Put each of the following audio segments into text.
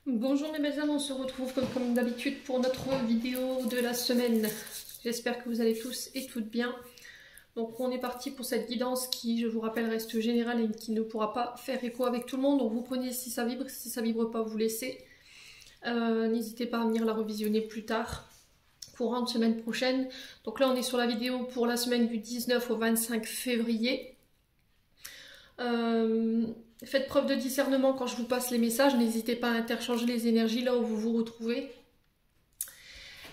Bonjour mes belles âmes, on se retrouve comme d'habitude pour notre vidéo de la semaine. J'espère que vous allez tous et toutes bien. Donc on est parti pour cette guidance qui, je vous rappelle, reste générale et qui ne pourra pas faire écho avec tout le monde. Donc vous prenez si ça vibre pas, vous laissez. N'hésitez pas à venir la revisionner plus tard, courant de semaine prochaine. Donc là on est sur la vidéo pour la semaine du 19 au 25 février. Faites preuve de discernement quand je vous passe les messages, n'hésitez pas à interchanger les énergies là où vous vous retrouvez.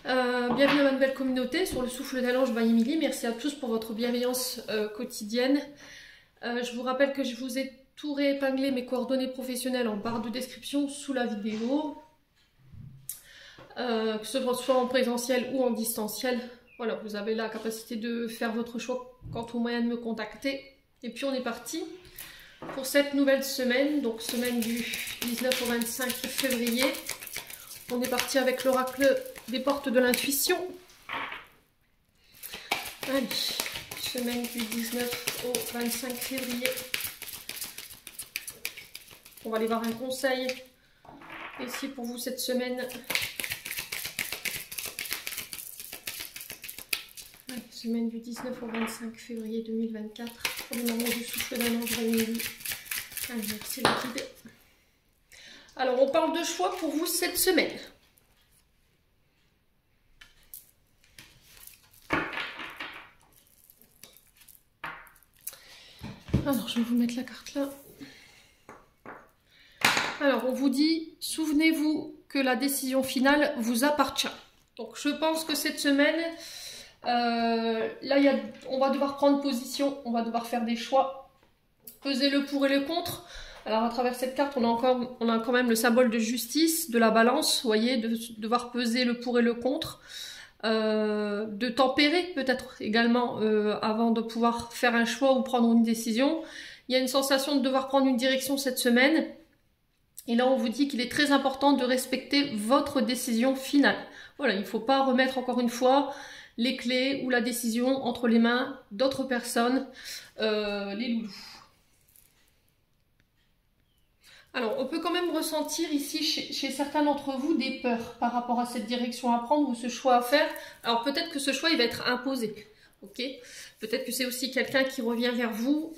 Bienvenue à ma nouvelle communauté sur le souffle d'Ange by Emily. Merci à tous pour votre bienveillance quotidienne. Je vous rappelle que je vous ai tout réépinglé mes coordonnées professionnelles en barre de description sous la vidéo. Que ce soit en présentiel ou en distanciel. Voilà, vous avez la capacité de faire votre choix quant au moyen de me contacter. Et puis on est parti pour cette nouvelle semaine, donc semaine du 19 au 25 février. On est parti avec l'oracle des portes de l'intuition. Allez, semaine du 19 au 25 février. On va aller voir un conseil ici pour vous cette semaine. Allez, semaine du 19 au 25 février 2024. Pour le moment du souffle d'un ange réuni. Allez, merci le guide. Alors, on parle de choix pour vous cette semaine. Alors, je vais vous mettre la carte là. Alors, on vous dit, souvenez-vous que la décision finale vous appartient. Donc, je pense que cette semaine, là, on va devoir prendre position, on va devoir faire des choix, peser le pour et le contre. Alors, à travers cette carte, on a quand même le symbole de justice, de la balance, vous voyez, de devoir peser le pour et le contre, de tempérer peut-être également avant de pouvoir faire un choix ou prendre une décision. Il y a une sensation de devoir prendre une direction cette semaine. Et là, on vous dit qu'il est très important de respecter votre décision finale. Voilà, il ne faut pas remettre encore une fois les clés ou la décision entre les mains d'autres personnes, les loulous. Alors, on peut quand même ressentir ici chez certains d'entre vous des peurs par rapport à cette direction à prendre ou ce choix à faire. Alors, peut-être que ce choix, il va être imposé. Ok, peut-être que c'est aussi quelqu'un qui revient vers vous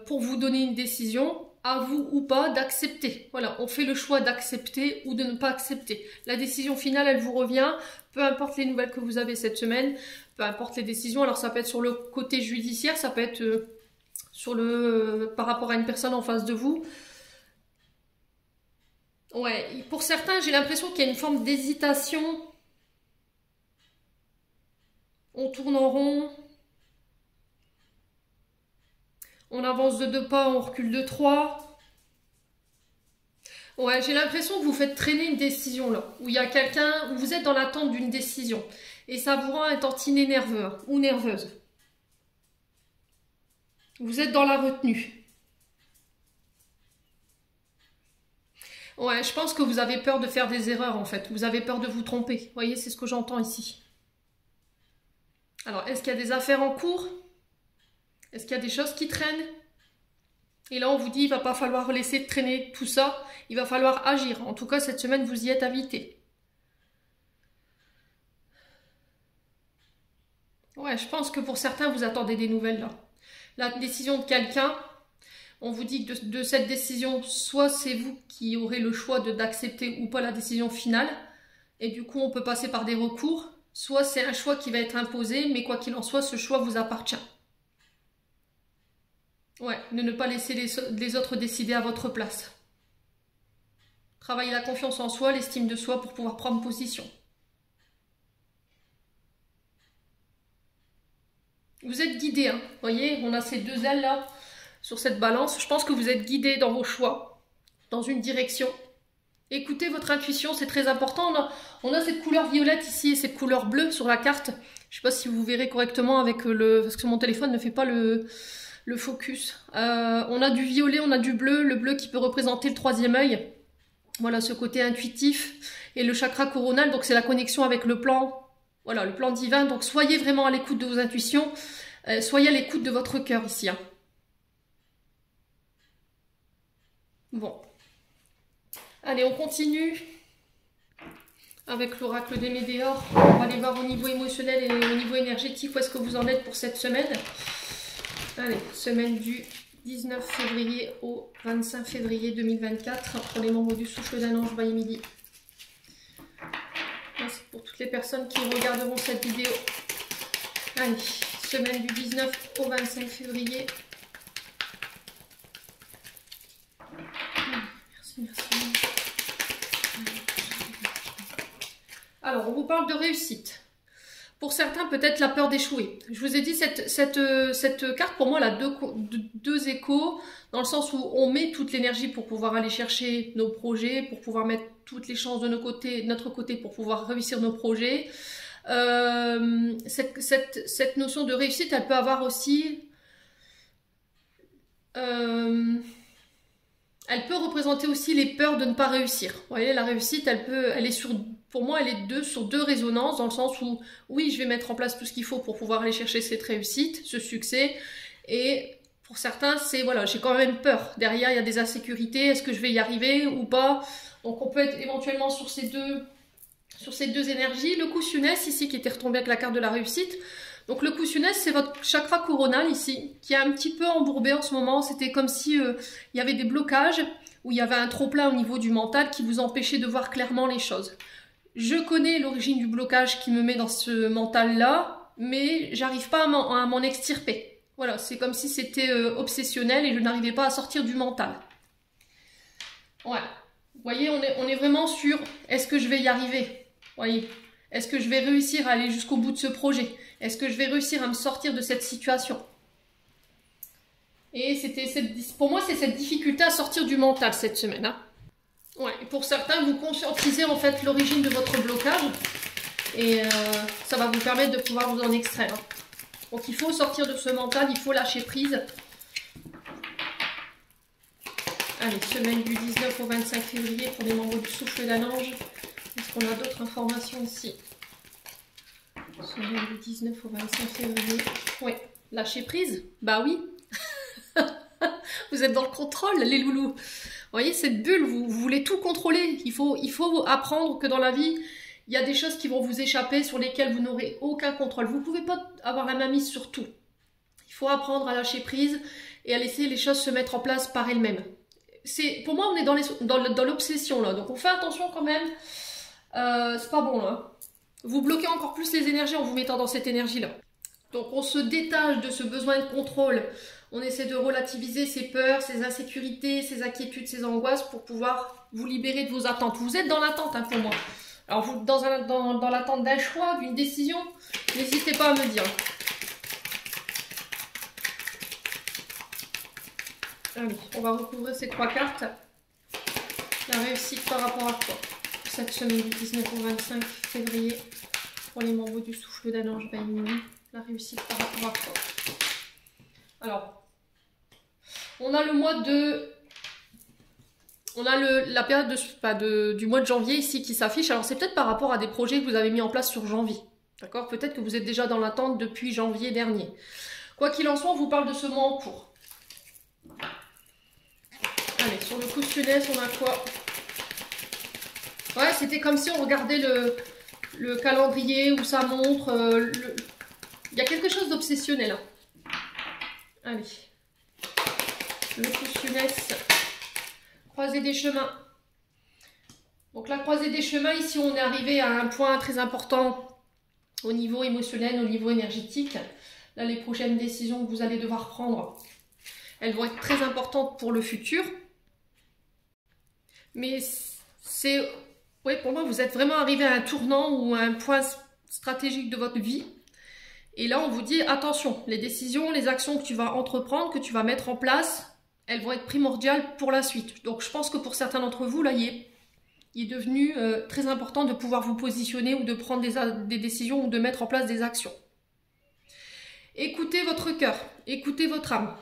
pour vous donner une décision, à vous ou pas, d'accepter. Voilà, on fait le choix d'accepter ou de ne pas accepter. La décision finale, elle vous revient, peu importe les nouvelles que vous avez cette semaine, peu importe les décisions. Alors, ça peut être sur le côté judiciaire, ça peut être par rapport à une personne en face de vous. Ouais, pour certains, j'ai l'impression qu'il y a une forme d'hésitation. On tourne en rond. On avance de 2 pas, on recule de 3. Ouais, j'ai l'impression que vous faites traîner une décision là. Où il y a quelqu'un, où vous êtes dans l'attente d'une décision. Et ça vous rend un tantinet nerveux ou nerveuse. Vous êtes dans la retenue. Ouais, je pense que vous avez peur de faire des erreurs en fait. Vous avez peur de vous tromper. Vous voyez, c'est ce que j'entends ici. Alors, est-ce qu'il y a des affaires en cours? Est-ce qu'il y a des choses qui traînent? Et là, on vous dit, il va pas falloir laisser traîner tout ça. Il va falloir agir. En tout cas, cette semaine, vous y êtes invité. Ouais, je pense que pour certains, vous attendez des nouvelles là. La décision de quelqu'un, on vous dit que de cette décision, soit c'est vous qui aurez le choix d'accepter ou pas la décision finale. Et du coup, on peut passer par des recours. Soit c'est un choix qui va être imposé, mais quoi qu'il en soit, ce choix vous appartient. Ouais, de ne pas laisser les autres décider à votre place. Travaillez la confiance en soi, l'estime de soi pour pouvoir prendre position. Vous êtes guidé, hein. Vous voyez, on a ces deux ailes là sur cette balance. Je pense que vous êtes guidé dans vos choix, dans une direction. Écoutez votre intuition, c'est très important. On a cette couleur violette ici et cette couleur bleue sur la carte. Je ne sais pas si vous verrez correctement avec parce que mon téléphone ne fait pas le focus. On a du violet, on a du bleu. Le bleu qui peut représenter le troisième œil. Voilà, ce côté intuitif. Et le chakra coronal, donc c'est la connexion avec le plan. Voilà, le plan divin. Donc soyez vraiment à l'écoute de vos intuitions. Soyez à l'écoute de votre cœur ici. Hein. Bon. Allez, on continue avec l'oracle des Médéors. On va aller voir au niveau émotionnel et au niveau énergétique où est-ce que vous en êtes pour cette semaine. Allez, semaine du 19 février au 25 février 2024 pour les membres du Souffle d'un Ange by Émilie. Merci pour toutes les personnes qui regarderont cette vidéo. Allez, semaine du 19 au 25 février. Merci, merci. Alors, on vous parle de réussite. Pour certains, peut-être la peur d'échouer. Je vous ai dit, cette carte, pour moi, elle a deux échos, dans le sens où on met toute l'énergie pour pouvoir aller chercher nos projets, pour pouvoir mettre toutes les chances de notre côté pour pouvoir réussir nos projets. Cette notion de réussite, elle peut avoir aussi... elle peut représenter aussi les peurs de ne pas réussir. Vous voyez, la réussite, elle est pour moi, elle est sur deux résonances, dans le sens où, oui, je vais mettre en place tout ce qu'il faut pour pouvoir aller chercher cette réussite, ce succès, et pour certains, c'est, voilà, j'ai quand même peur. Derrière, il y a des insécurités, est-ce que je vais y arriver ou pas? Donc, on peut être éventuellement sur ces deux énergies. Le Kusunes, ici, qui était retombé avec la carte de la réussite. Donc, le Kusunes, c'est votre chakra coronal, ici, qui est un petit peu embourbé en ce moment. C'était comme si il y avait des blocages, où il y avait un trop-plein au niveau du mental qui vous empêchait de voir clairement les choses. Je connais l'origine du blocage qui me met dans ce mental-là, mais j'arrive pas à m'en extirper. Voilà, c'est comme si c'était obsessionnel et je n'arrivais pas à sortir du mental. Voilà. Vous voyez, on est vraiment sur est-ce que je vais y arriver? Vous voyez, est-ce que je vais réussir à aller jusqu'au bout de ce projet? Est-ce que je vais réussir à me sortir de cette situation? Et pour moi, c'est cette difficulté à sortir du mental cette semaine. Hein. Ouais, et pour certains, vous conscientisez en fait l'origine de votre blocage et ça va vous permettre de pouvoir vous en extraire. Hein. Donc il faut sortir de ce mental, il faut lâcher prise. Allez, semaine du 19 au 25 février pour les membres du Souffle d'un Ange. Est-ce qu'on a d'autres informations ici? Semaine du 19 au 25 février. Oui, lâcher prise? Bah oui. Vous êtes dans le contrôle, les loulous. Vous voyez, cette bulle, vous voulez tout contrôler. Il faut apprendre que dans la vie, il y a des choses qui vont vous échapper, sur lesquelles vous n'aurez aucun contrôle. Vous ne pouvez pas avoir la main mise sur tout. Il faut apprendre à lâcher prise et à laisser les choses se mettre en place par elles-mêmes. Pour moi, on est dans l'obsession, là. Donc, on fait attention quand même. C'est pas bon, là. Vous bloquez encore plus les énergies en vous mettant dans cette énergie-là. Donc, on se détache de ce besoin de contrôle. On essaie de relativiser ses peurs, ses insécurités, ses inquiétudes, ses angoisses pour pouvoir vous libérer de vos attentes. Vous êtes dans l'attente, hein, pour moi. Alors, vous, dans l'attente d'un choix, d'une décision, n'hésitez pas à me dire. Allez, on va recouvrir ces trois cartes. La réussite par rapport à quoi? Cette semaine du 19 au 25 février, pour les membres du Souffle d'un Ange by Émilie. La réussite par rapport à quoi? Alors, on a le mois de... On a la période du mois de janvier ici qui s'affiche. Alors, c'est peut-être par rapport à des projets que vous avez mis en place sur janvier. D'accord? Peut-être que vous êtes déjà dans l'attente depuis janvier dernier. Quoi qu'il en soit, on vous parle de ce mois en cours. Allez, sur le Kusunes, on a quoi? Ouais, c'était comme si on regardait le calendrier où ça montre... Il y a quelque chose d'obsessionnel. Hein. Allez. Le Kusunes, croisée des chemins. Donc la croisée des chemins, ici on est arrivé à un point très important au niveau émotionnel, au niveau énergétique. Là, les prochaines décisions que vous allez devoir prendre, elles vont être très importantes pour le futur. Mais oui, pour moi, vous êtes vraiment arrivé à un tournant ou à un point stratégique de votre vie. Et là, on vous dit, attention, les décisions, les actions que tu vas entreprendre, que tu vas mettre en place, elles vont être primordiales pour la suite. Donc, je pense que pour certains d'entre vous, là, il est devenu très important de pouvoir vous positionner ou de prendre des décisions ou de mettre en place des actions. Écoutez votre cœur, écoutez votre âme.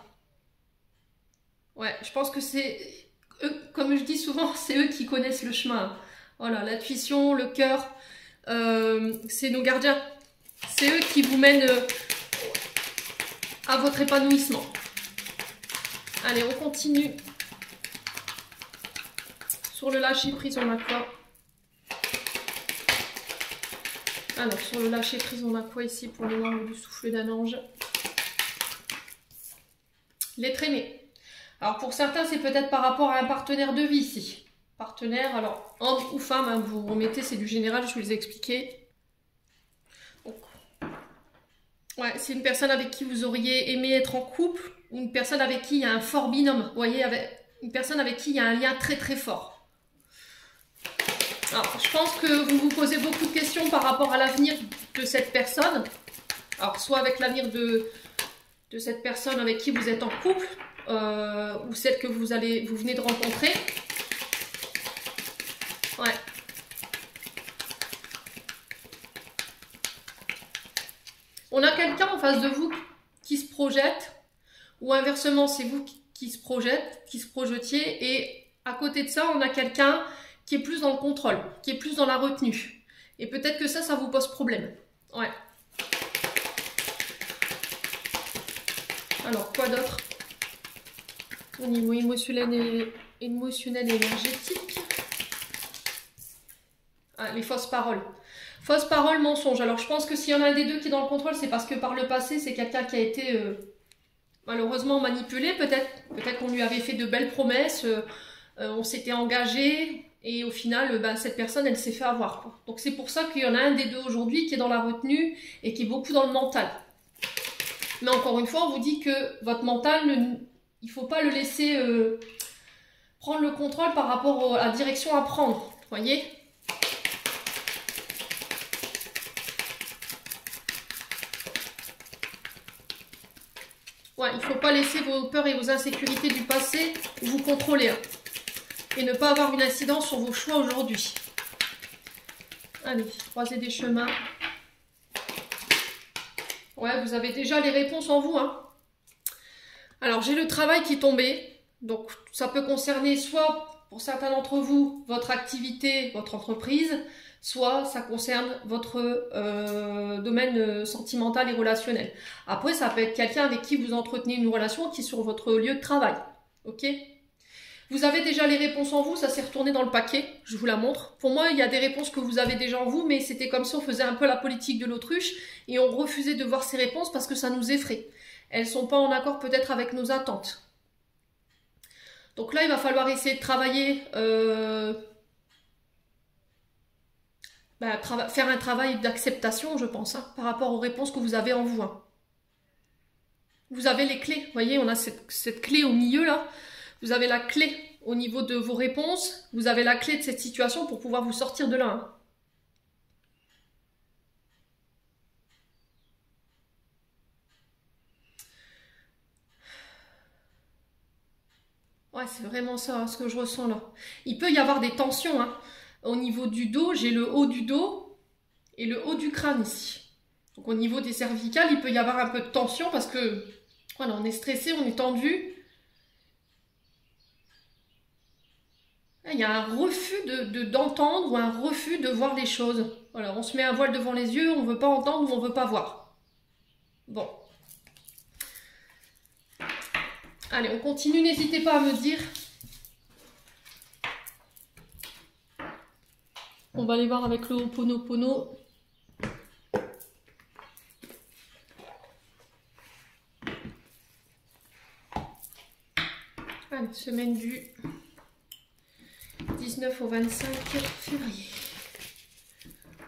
Ouais, je pense que c'est eux, comme je dis souvent, c'est eux qui connaissent le chemin. Voilà, l'intuition, le cœur, c'est nos gardiens. C'est eux qui vous mènent à votre épanouissement. Allez, on continue. sur le lâcher prise, on a quoi? Alors, sur le lâcher prise, on a quoi ici pour le membre du souffle d'un ange? L'être aimé. Alors, pour certains, c'est peut-être par rapport à un partenaire de vie ici. Partenaire, alors, homme ou femme, hein, vous remettez, c'est du général, je vous l'ai expliqué. Donc, ouais, c'est une personne avec qui vous auriez aimé être en couple, ou une personne avec qui il y a un fort binôme. Vous voyez, une personne avec qui il y a un lien très très fort. Alors, je pense que vous vous posez beaucoup de questions par rapport à l'avenir de cette personne. Alors, soit avec l'avenir de cette personne avec qui vous êtes en couple, ou celle que vous venez de rencontrer. Ouais. On a quelqu'un en face de vous qui se projette, ou inversement, c'est vous qui se projetiez, et à côté de ça, on a quelqu'un qui est plus dans le contrôle, qui est plus dans la retenue. Et peut-être que ça vous pose problème. Ouais. Alors, quoi d'autre? Au niveau émotionnel et énergétique. Ah, les fausses paroles. Fausses paroles, mensonges. Alors, je pense que s'il y en a un des deux qui est dans le contrôle, c'est parce que par le passé, c'est quelqu'un qui a été malheureusement manipulé. Peut-être qu'on lui avait fait de belles promesses, on s'était engagé, et au final, cette personne, elle s'est fait avoir, quoi. Donc, c'est pour ça qu'il y en a un des deux aujourd'hui qui est dans la retenue et qui est beaucoup dans le mental. Mais encore une fois, on vous dit que votre mental, il ne faut pas le laisser prendre le contrôle par rapport à la direction à prendre. Vous voyez? Ouais, il ne faut pas laisser vos peurs et vos insécurités du passé vous contrôler. Hein, et ne pas avoir une incidence sur vos choix aujourd'hui. Allez, croisez des chemins. Ouais, vous avez déjà les réponses en vous. Hein. Alors, j'ai le travail qui est tombé. Donc, ça peut concerner soit, pour certains d'entre vous, votre activité, votre entreprise, soit ça concerne votre domaine sentimental et relationnel. Après, ça peut être quelqu'un avec qui vous entretenez une relation qui est sur votre lieu de travail. Ok ? Vous avez déjà les réponses en vous, ça s'est retourné dans le paquet, je vous la montre. Pour moi, il y a des réponses que vous avez déjà en vous, mais c'était comme si on faisait un peu la politique de l'autruche et on refusait de voir ces réponses parce que ça nous effraie. Elles ne sont pas en accord peut-être avec nos attentes. Donc là, il va falloir essayer de travailler, faire un travail d'acceptation, je pense, hein, par rapport aux réponses que vous avez en vous. Hein. Vous avez les clés, vous voyez, on a cette clé au milieu là. Vous avez la clé au niveau de vos réponses, vous avez la clé de cette situation pour pouvoir vous sortir de là. Hein. Ouais, c'est vraiment ça, hein, ce que je ressens là. Il peut y avoir des tensions. Hein. Au niveau du dos, j'ai le haut du dos et le haut du crâne ici. Donc au niveau des cervicales, il peut y avoir un peu de tension parce que voilà, on est stressé, on est tendu. Il y a un refus d'entendre ou un refus de voir les choses. Voilà, on se met un voile devant les yeux, on ne veut pas entendre ou on ne veut pas voir. Bon. Allez, on continue, n'hésitez pas à me dire. On va aller voir avec le Ho'oponopono. Allez, semaine du 19 au 25 février.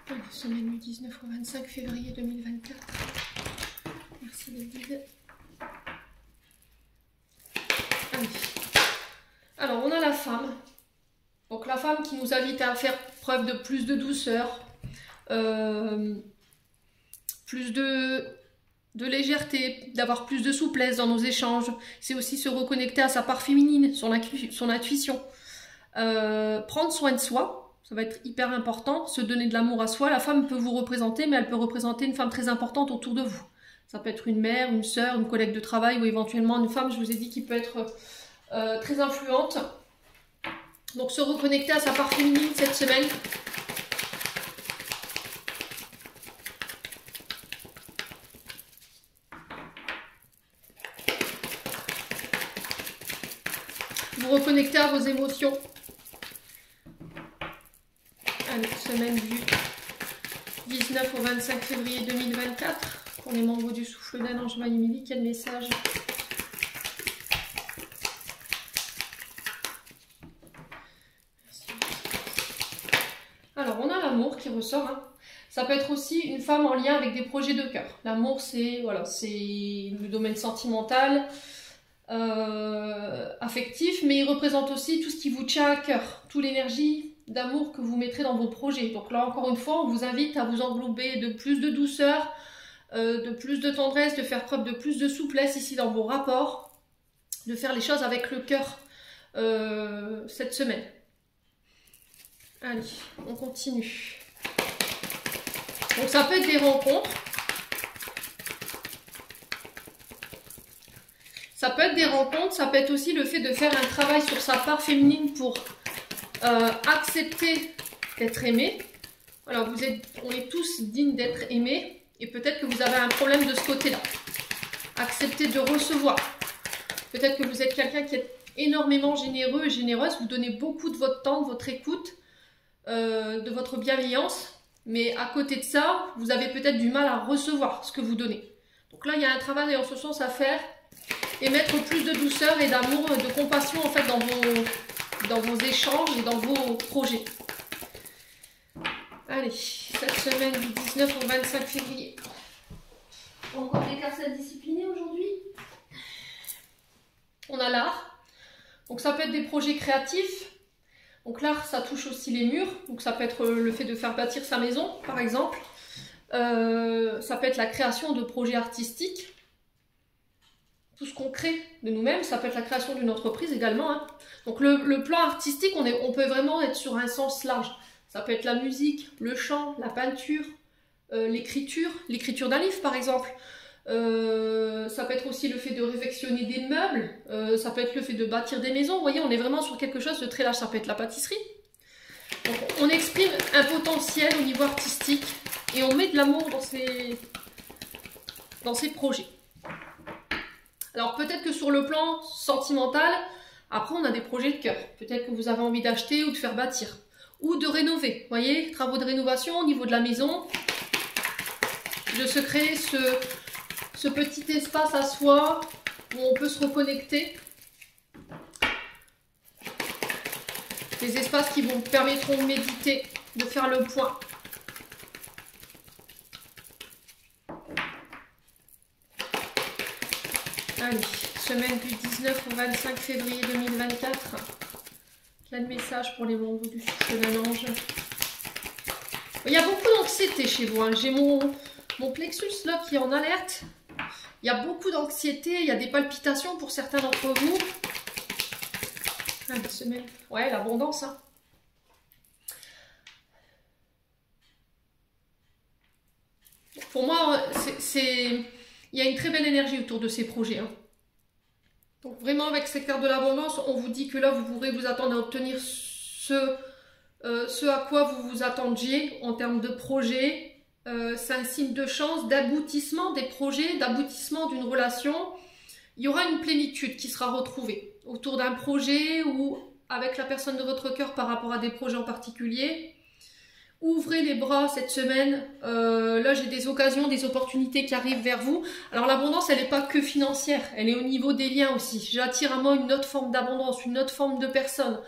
Allez, semaine du 19 au 25 février 2024. Merci les guides. Allez. Alors, on a la femme. Donc, la femme qui nous invite à faire preuve de plus de douceur, plus de légèreté, d'avoir plus de souplesse dans nos échanges. C'est aussi se reconnecter à sa part féminine, son intuition. Prendre soin de soi, ça va être hyper important. Se donner de l'amour à soi. La femme peut vous représenter, mais elle peut représenter une femme très importante autour de vous. Ça peut être une mère, une sœur, une collègue de travail ou éventuellement une femme, je vous ai dit, qui peut être très influente. Donc se reconnecter à sa part féminine cette semaine. Vous reconnecter à vos émotions. Allez, semaine du 19 au 25 février 2024. Pour les membres du souffle d'un ange Maïmili, quel message? Alors, on a l'amour qui ressort. Hein. Ça peut être aussi une femme en lien avec des projets de cœur. L'amour, c'est voilà, le domaine sentimental, affectif, mais il représente aussi tout ce qui vous tient à cœur, toute l'énergie d'amour que vous mettrez dans vos projets. Donc là, encore une fois, on vous invite à vous englober de plus de douceur, de plus de tendresse, de faire preuve de plus de souplesse ici dans vos rapports, de faire les choses avec le cœur cette semaine. Allez, on continue. Donc ça peut être des rencontres. Ça peut être des rencontres, ça peut être aussi le fait de faire un travail sur sa part féminine pour accepter d'être aimé. Alors on est tous dignes d'être aimés et peut-être que vous avez un problème de ce côté-là. Accepter de recevoir. Peut-être que vous êtes quelqu'un qui est énormément généreux et généreuse, vous donnez beaucoup de votre temps, de votre écoute, de votre bienveillance, mais à côté de ça, vous avez peut-être du mal à recevoir ce que vous donnez. Donc là, il y a un travail en ce sens à faire et mettre plus de douceur et d'amour, de compassion en fait dans vos échanges et dans vos projets. Allez, cette semaine du 19 au 25 février. Encore des cartes indisciplinées aujourd'hui. On a l'art. Donc ça peut être des projets créatifs. Donc l'art, ça touche aussi les murs. Donc ça peut être le fait de faire bâtir sa maison, par exemple. Ça peut être la création de projets artistiques. Tout ce qu'on crée de nous-mêmes, ça peut être la création d'une entreprise également. Hein. Donc le plan artistique, on peut vraiment être sur un sens large. Ça peut être la musique, le chant, la peinture, l'écriture d'un livre par exemple. Ça peut être aussi le fait de réfectionner des meubles, ça peut être le fait de bâtir des maisons. Vous voyez, on est vraiment sur quelque chose de très large. Ça peut être la pâtisserie. Donc, on exprime un potentiel au niveau artistique et on met de l'amour dans ces projets. Alors peut-être que sur le plan sentimental, après on a des projets de cœur. Peut-être que vous avez envie d'acheter ou de faire bâtir. Ou de rénover. Vous voyez, travaux de rénovation au niveau de la maison. De se créer ce petit espace à soi où on peut se reconnecter. Des espaces qui vous permettront de méditer, de faire le point. Allez, semaine du 19 au 25 février 2024. Quel message pour les membres du souffle d'un ange. Il y a beaucoup d'anxiété chez vous. Hein. J'ai mon plexus là qui est en alerte. Il y a beaucoup d'anxiété, il y a des palpitations pour certains d'entre vous. Allez, semaine. Ouais, l'abondance. Hein. Pour moi, il y a une très belle énergie autour de ces projets. Hein. Donc vraiment, avec cette carte de l'abondance, on vous dit que là, vous pourrez vous attendre à obtenir ce à quoi vous vous attendiez en termes de projet. C'est un signe de chance, d'aboutissement des projets, d'aboutissement d'une relation. Il y aura une plénitude qui sera retrouvée autour d'un projet ou avec la personne de votre cœur par rapport à des projets en particulier. Ouvrez les bras cette semaine. Là, j'ai des occasions, des opportunités qui arrivent vers vous. Alors, l'abondance, elle n'est pas que financière. Elle est au niveau des liens aussi. J'attire à moi une autre forme d'abondance, une autre forme de personnes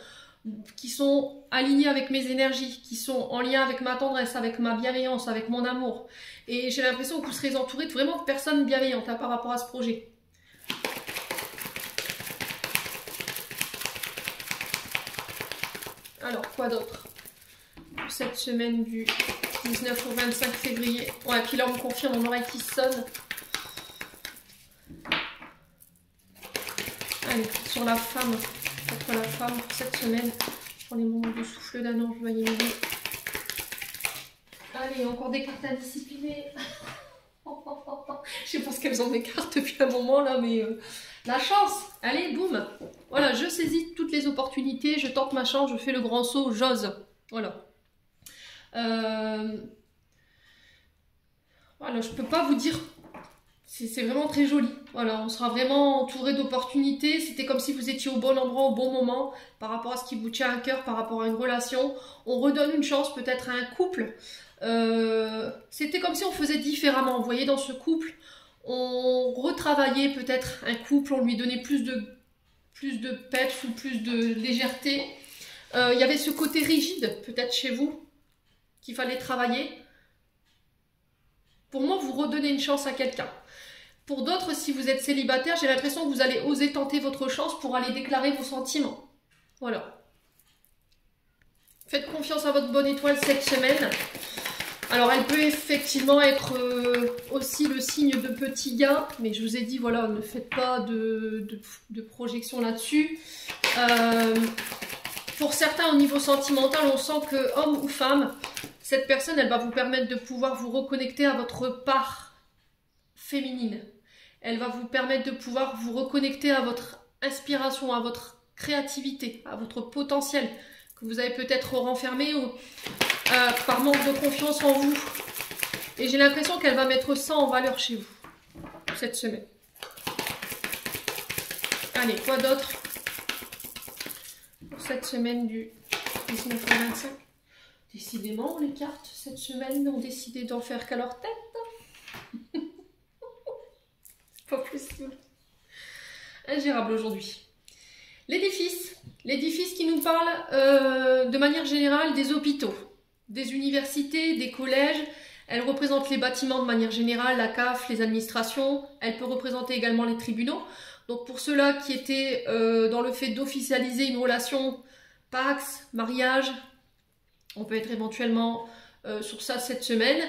qui sont alignées avec mes énergies, qui sont en lien avec ma tendresse, avec ma bienveillance, avec mon amour. Et j'ai l'impression que vous serez entouré de vraiment de personnes bienveillantes hein, par rapport à ce projet. Alors, quoi d'autre? Cette semaine du 19 au 25 février. Ouais, puis là, on me confirme mon oreille qui sonne. Allez, sur la femme. Contre la femme pour cette semaine. Pour les moments de souffle d'un ange, voyez les deux. Allez, encore des cartes indisciplinées. Je sais pas ce qu'elles ont des cartes depuis un moment là, mais la chance. Allez, boum. Voilà, je saisis toutes les opportunités, je tente ma chance, je fais le grand saut, j'ose. Voilà. Voilà, je peux pas vous dire C'est vraiment très joli. Voilà, on sera vraiment entouré d'opportunités. C'était comme si vous étiez au bon endroit, au bon moment, par rapport à ce qui vous tient à cœur, par rapport à une relation. On redonne une chance peut-être à un couple. C'était comme si on faisait différemment. Vous voyez, dans ce couple, on retravaillait peut-être un couple, on lui donnait plus de peps ou plus de légèreté. Il y avait ce côté rigide, peut-être chez vous, qu'il fallait travailler. Pour moi, vous redonnez une chance à quelqu'un. Pour d'autres, si vous êtes célibataire, j'ai l'impression que vous allez oser tenter votre chance pour aller déclarer vos sentiments. Voilà. Faites confiance à votre bonne étoile cette semaine. Alors, elle peut effectivement être aussi le signe de petit gars, mais je vous ai dit, voilà, ne faites pas de projection là-dessus. Pour certains, au niveau sentimental, on sent que, homme ou femme, cette personne, elle va vous permettre de pouvoir vous reconnecter à votre part féminine. Elle va vous permettre de pouvoir vous reconnecter à votre inspiration, à votre créativité, à votre potentiel que vous avez peut-être renfermé ou, par manque de confiance en vous. Et j'ai l'impression qu'elle va mettre ça en valeur chez vous cette semaine. Allez, quoi d'autre pour cette semaine du 19 au 25? Décidément, les cartes cette semaine ont décidé d'en faire qu'à leur tête. Pas possible. Ingérable aujourd'hui. L'édifice. L'édifice qui nous parle de manière générale des hôpitaux, des universités, des collèges. Elle représente les bâtiments de manière générale, la CAF, les administrations. Elle peut représenter également les tribunaux. Donc pour ceux-là qui étaient dans le fait d'officialiser une relation, pax, mariage, on peut être éventuellement sur ça cette semaine.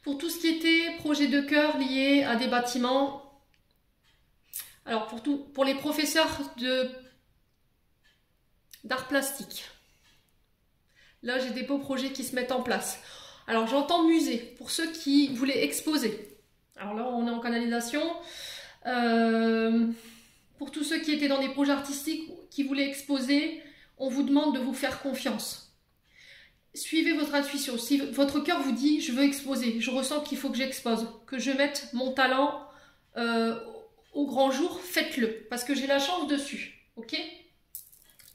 Pour tout ce qui était projet de cœur lié à des bâtiments, alors pour les professeurs d'art plastique, là j'ai des beaux projets qui se mettent en place. Alors j'entends musée, pour ceux qui voulaient exposer. Alors là on est en canalisation. Pour tous ceux qui étaient dans des projets artistiques, qui voulaient exposer, on vous demande de vous faire confiance. Suivez votre intuition. Si votre cœur vous dit, je veux exposer, je ressens qu'il faut que j'expose, que je mette mon talent au grand jour, faites-le, parce que j'ai la chance dessus, ok?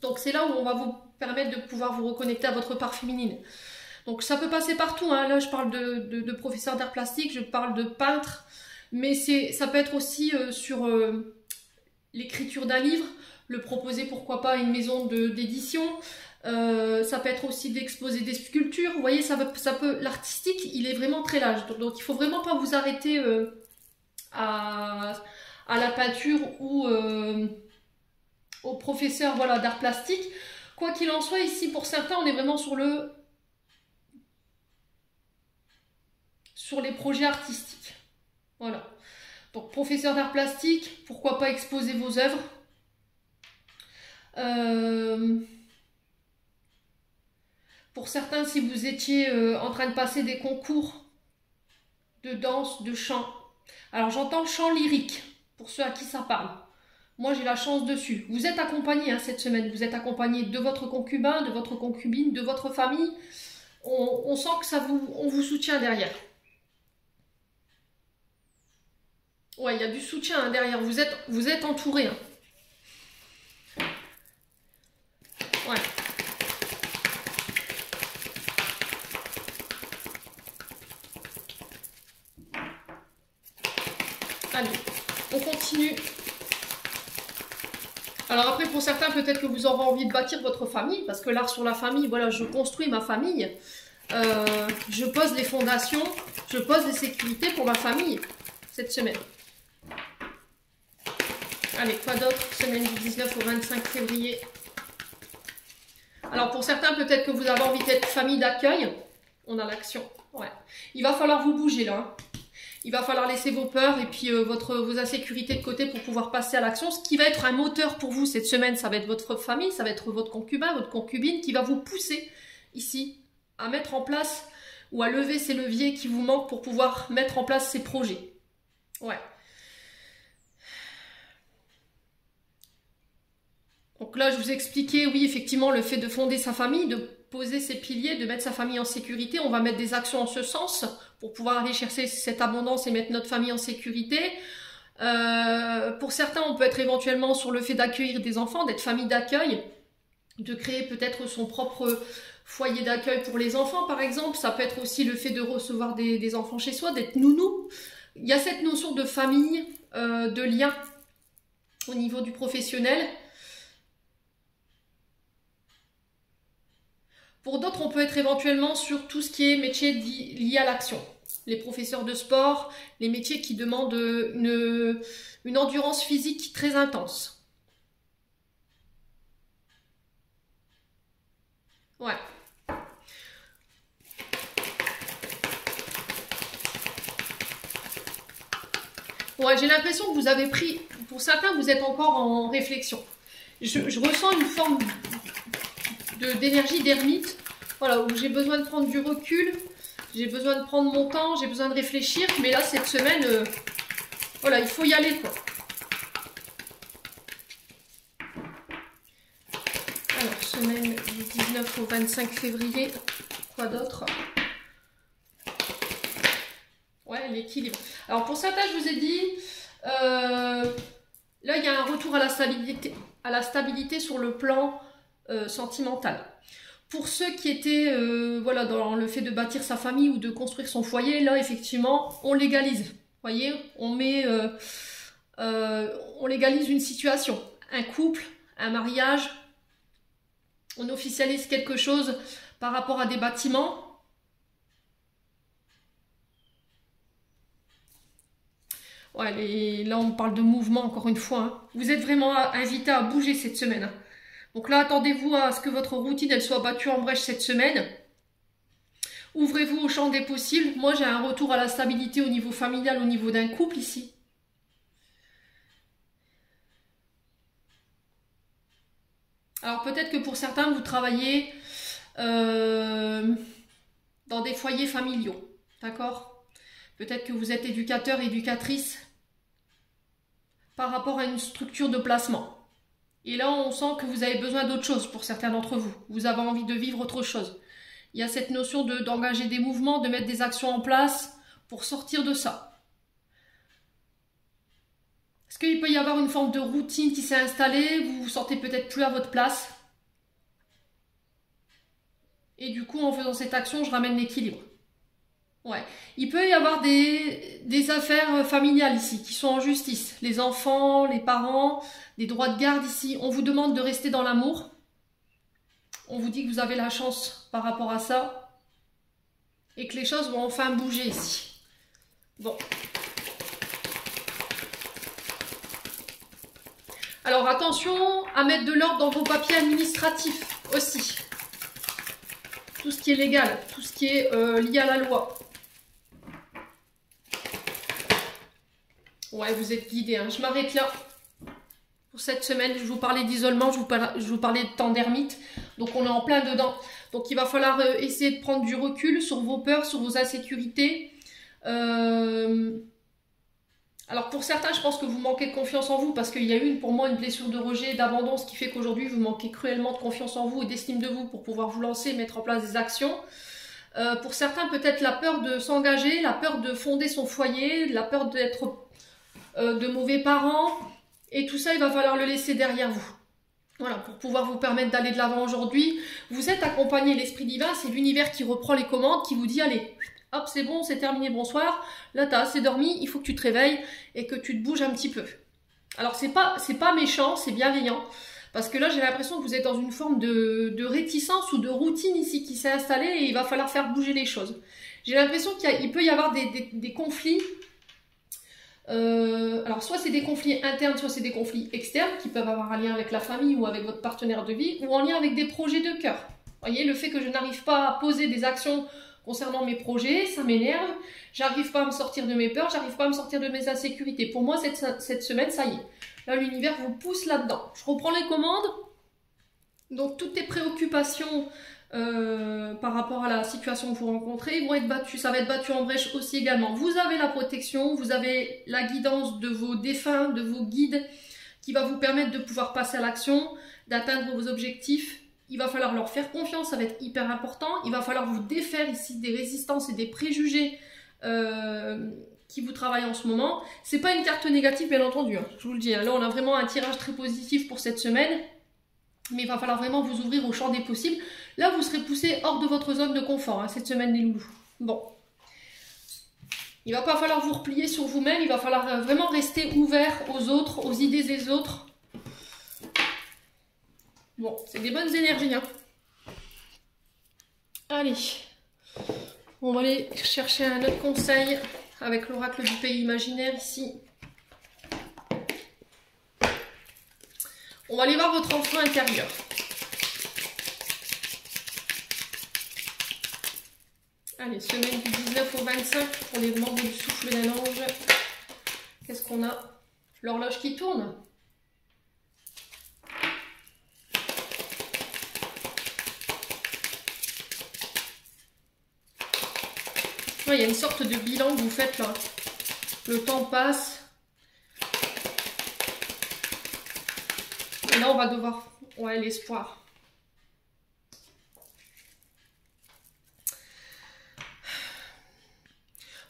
Donc c'est là où on va vous permettre de pouvoir vous reconnecter à votre part féminine. Donc ça peut passer partout, hein. Là je parle de professeur d'art plastique, je parle de peintre, mais ça peut être aussi sur l'écriture d'un livre, le proposer pourquoi pas à une maison d'édition. Ça peut être aussi d'exposer des sculptures. Vous voyez, l'artistique, il est vraiment très large. Donc il ne faut vraiment pas vous arrêter à la peinture ou au professeur, voilà, d'art plastique. Quoi qu'il en soit, ici, pour certains, on est vraiment sur les projets artistiques. Voilà. Donc, professeur d'art plastique, pourquoi pas exposer vos œuvres. Pour certains, si vous étiez en train de passer des concours de danse, de chant. Alors, j'entends le chant lyrique, pour ceux à qui ça parle. Moi, j'ai la chance dessus. Vous êtes accompagné cette semaine. Vous êtes accompagné de votre concubin, de votre concubine, de votre famille. On sent que on vous soutient derrière. Ouais, il y a du soutien derrière. Vous êtes entouré. Ouais. Allez, on continue. Alors après, pour certains, peut-être que vous aurez envie de bâtir votre famille, parce que l'art sur la famille, voilà, je construis ma famille. Je pose les fondations, je pose les sécurités pour ma famille cette semaine. Allez, quoi d'autre? Semaine du 19 au 25 février. Alors pour certains, peut-être que vous avez envie d'être famille d'accueil. On a l'action. Ouais. Il va falloir vous bouger là. Hein. Il va falloir laisser vos peurs et puis vos insécurités de côté pour pouvoir passer à l'action. Ce qui va être un moteur pour vous cette semaine, ça va être votre famille, ça va être votre concubin, votre concubine qui va vous pousser ici à mettre en place ou à lever ces leviers qui vous manquent pour pouvoir mettre en place ces projets. Ouais. Donc là, je vous ai expliqué, oui, effectivement, le fait de fonder sa famille, de poser ses piliers, de mettre sa famille en sécurité. On va mettre des actions en ce sens pour pouvoir aller chercher cette abondance et mettre notre famille en sécurité. Pour certains, on peut être éventuellement sur le fait d'accueillir des enfants, d'être famille d'accueil, de créer peut-être son propre foyer d'accueil pour les enfants, par exemple. Ça peut être aussi le fait de recevoir des enfants chez soi, d'être nounou. Il y a cette notion de famille, de lien au niveau du professionnel. Pour d'autres, on peut être éventuellement sur tout ce qui est métier lié à l'action. Les professeurs de sport, les métiers qui demandent une endurance physique très intense. Ouais. Ouais, j'ai l'impression que vous avez pris, pour certains, vous êtes encore en réflexion. Je ressens une forme d'énergie d'ermite, voilà, où j'ai besoin de prendre du recul, j'ai besoin de prendre mon temps, j'ai besoin de réfléchir, mais là, cette semaine, voilà, il faut y aller, quoi. Alors, semaine du 19 au 25 février, quoi d'autre? Ouais, l'équilibre. Alors, pour certains, je vous ai dit, là, il y a un retour à la stabilité sur le plan sentimental. Pour ceux qui étaient voilà, dans le fait de bâtir sa famille ou de construire son foyer, là effectivement on légalise. Vous voyez, on légalise une situation, un couple, un mariage, on officialise quelque chose par rapport à des bâtiments. Ouais, là on parle de mouvement encore une fois. Hein. Vous êtes vraiment invité à bouger cette semaine. Hein. Donc là, attendez-vous à ce que votre routine elle soit battue en brèche cette semaine. Ouvrez-vous au champ des possibles. Moi, j'ai un retour à la stabilité au niveau familial, au niveau d'un couple ici. Alors peut-être que pour certains, vous travaillez dans des foyers familiaux. D'accord? Peut-être que vous êtes éducateur, éducatrice par rapport à une structure de placement. Et là, on sent que vous avez besoin d'autre chose pour certains d'entre vous. Vous avez envie de vivre autre chose. Il y a cette notion d'engager des mouvements, de mettre des actions en place pour sortir de ça. Est-ce qu'il peut y avoir une forme de routine qui s'est installée? Vous vous sentez peut-être plus à votre place. Et du coup, en faisant cette action, je ramène l'équilibre. Ouais. Il peut y avoir des affaires familiales ici qui sont en justice. Les enfants, les parents, des droits de garde ici. On vous demande de rester dans l'amour. On vous dit que vous avez la chance par rapport à ça. Et que les choses vont enfin bouger ici. Bon. Alors attention à mettre de l'ordre dans vos papiers administratifs aussi. Tout ce qui est légal, tout ce qui est lié à la loi. Ouais, vous êtes guidés. Hein. Je m'arrête là pour cette semaine. Je vous parlais d'isolement, je vous parlais de temps d'ermite. Donc on est en plein dedans. Donc il va falloir essayer de prendre du recul sur vos peurs, sur vos insécurités. Alors pour certains, je pense que vous manquez de confiance en vous parce qu'il y a eu pour moi une blessure de rejet, d'abandon, ce qui fait qu'aujourd'hui vous manquez cruellement de confiance en vous et d'estime de vous pour pouvoir vous lancer et mettre en place des actions. Pour certains, peut-être la peur de s'engager, la peur de fonder son foyer, la peur d'être de mauvais parents, et tout ça il va falloir le laisser derrière vous. Voilà, pour pouvoir vous permettre d'aller de l'avant aujourd'hui. Vous êtes accompagné, l'esprit divin, c'est l'univers qui reprend les commandes, qui vous dit allez, hop c'est bon, c'est terminé, bonsoir, là t'as assez dormi, il faut que tu te réveilles et que tu te bouges un petit peu. Alors c'est pas méchant, c'est bienveillant, parce que là j'ai l'impression que vous êtes dans une forme de réticence ou de routine ici qui s'est installée et il va falloir faire bouger les choses. J'ai l'impression qu'il peut y avoir des conflits. Alors soit c'est des conflits internes, soit c'est des conflits externes qui peuvent avoir un lien avec la famille ou avec votre partenaire de vie ou en lien avec des projets de cœur. Vous voyez, le fait que je n'arrive pas à poser des actions concernant mes projets, ça m'énerve, j'arrive pas à me sortir de mes peurs, j'arrive pas à me sortir de mes insécurités. Pour moi, cette semaine, ça y est. Là, l'univers vous pousse là-dedans. Je reprends les commandes. Donc, toutes tes préoccupations par rapport à la situation que vous rencontrez vont être battues. Ça va être battu en brèche aussi également. Vous avez la protection, vous avez la guidance de vos défunts, de vos guides qui va vous permettre de pouvoir passer à l'action, d'atteindre vos objectifs. Il va falloir leur faire confiance, ça va être hyper important. Il va falloir vous défaire ici des résistances et des préjugés qui vous travaillent en ce moment. C'est pas une carte négative, bien entendu, hein, je vous le dis. Là, on a vraiment un tirage très positif pour cette semaine. Mais il va falloir vraiment vous ouvrir au champ des possibles. Là, vous serez poussé hors de votre zone de confort, hein, cette semaine, les loulous. Bon. Il va pas falloir vous replier sur vous-même. Il va falloir vraiment rester ouvert aux autres, aux idées des autres. Bon, c'est des bonnes énergies, hein. Allez. On va aller chercher un autre conseil avec l'oracle du pays imaginaire ici. On va aller voir votre enfant intérieur. Allez, semaine du 19 au 25 pour les membres du souffle d'un ange. Qu'est-ce qu'on a? L'horloge qui tourne. Il y a une sorte de bilan que vous faites là. Le temps passe. Et là, on va devoir... Ouais, l'espoir.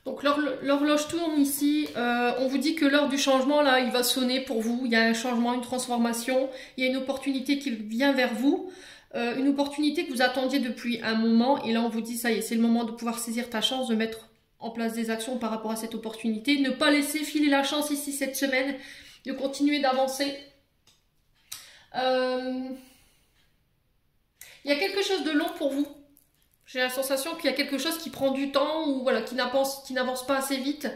Donc, l'horloge tourne ici. On vous dit que l'heure du changement, là, il va sonner pour vous. Il y a un changement, une transformation. Il y a une opportunité qui vient vers vous. Une opportunité que vous attendiez depuis un moment. Et là, on vous dit, ça y est, c'est le moment de pouvoir saisir ta chance, de mettre en place des actions par rapport à cette opportunité. Ne pas laisser filer la chance ici cette semaine. De continuer d'avancer. Il y a quelque chose de long pour vous. J'ai la sensation qu'il y a quelque chose qui prend du temps ou voilà, qui n'avance pas assez vite.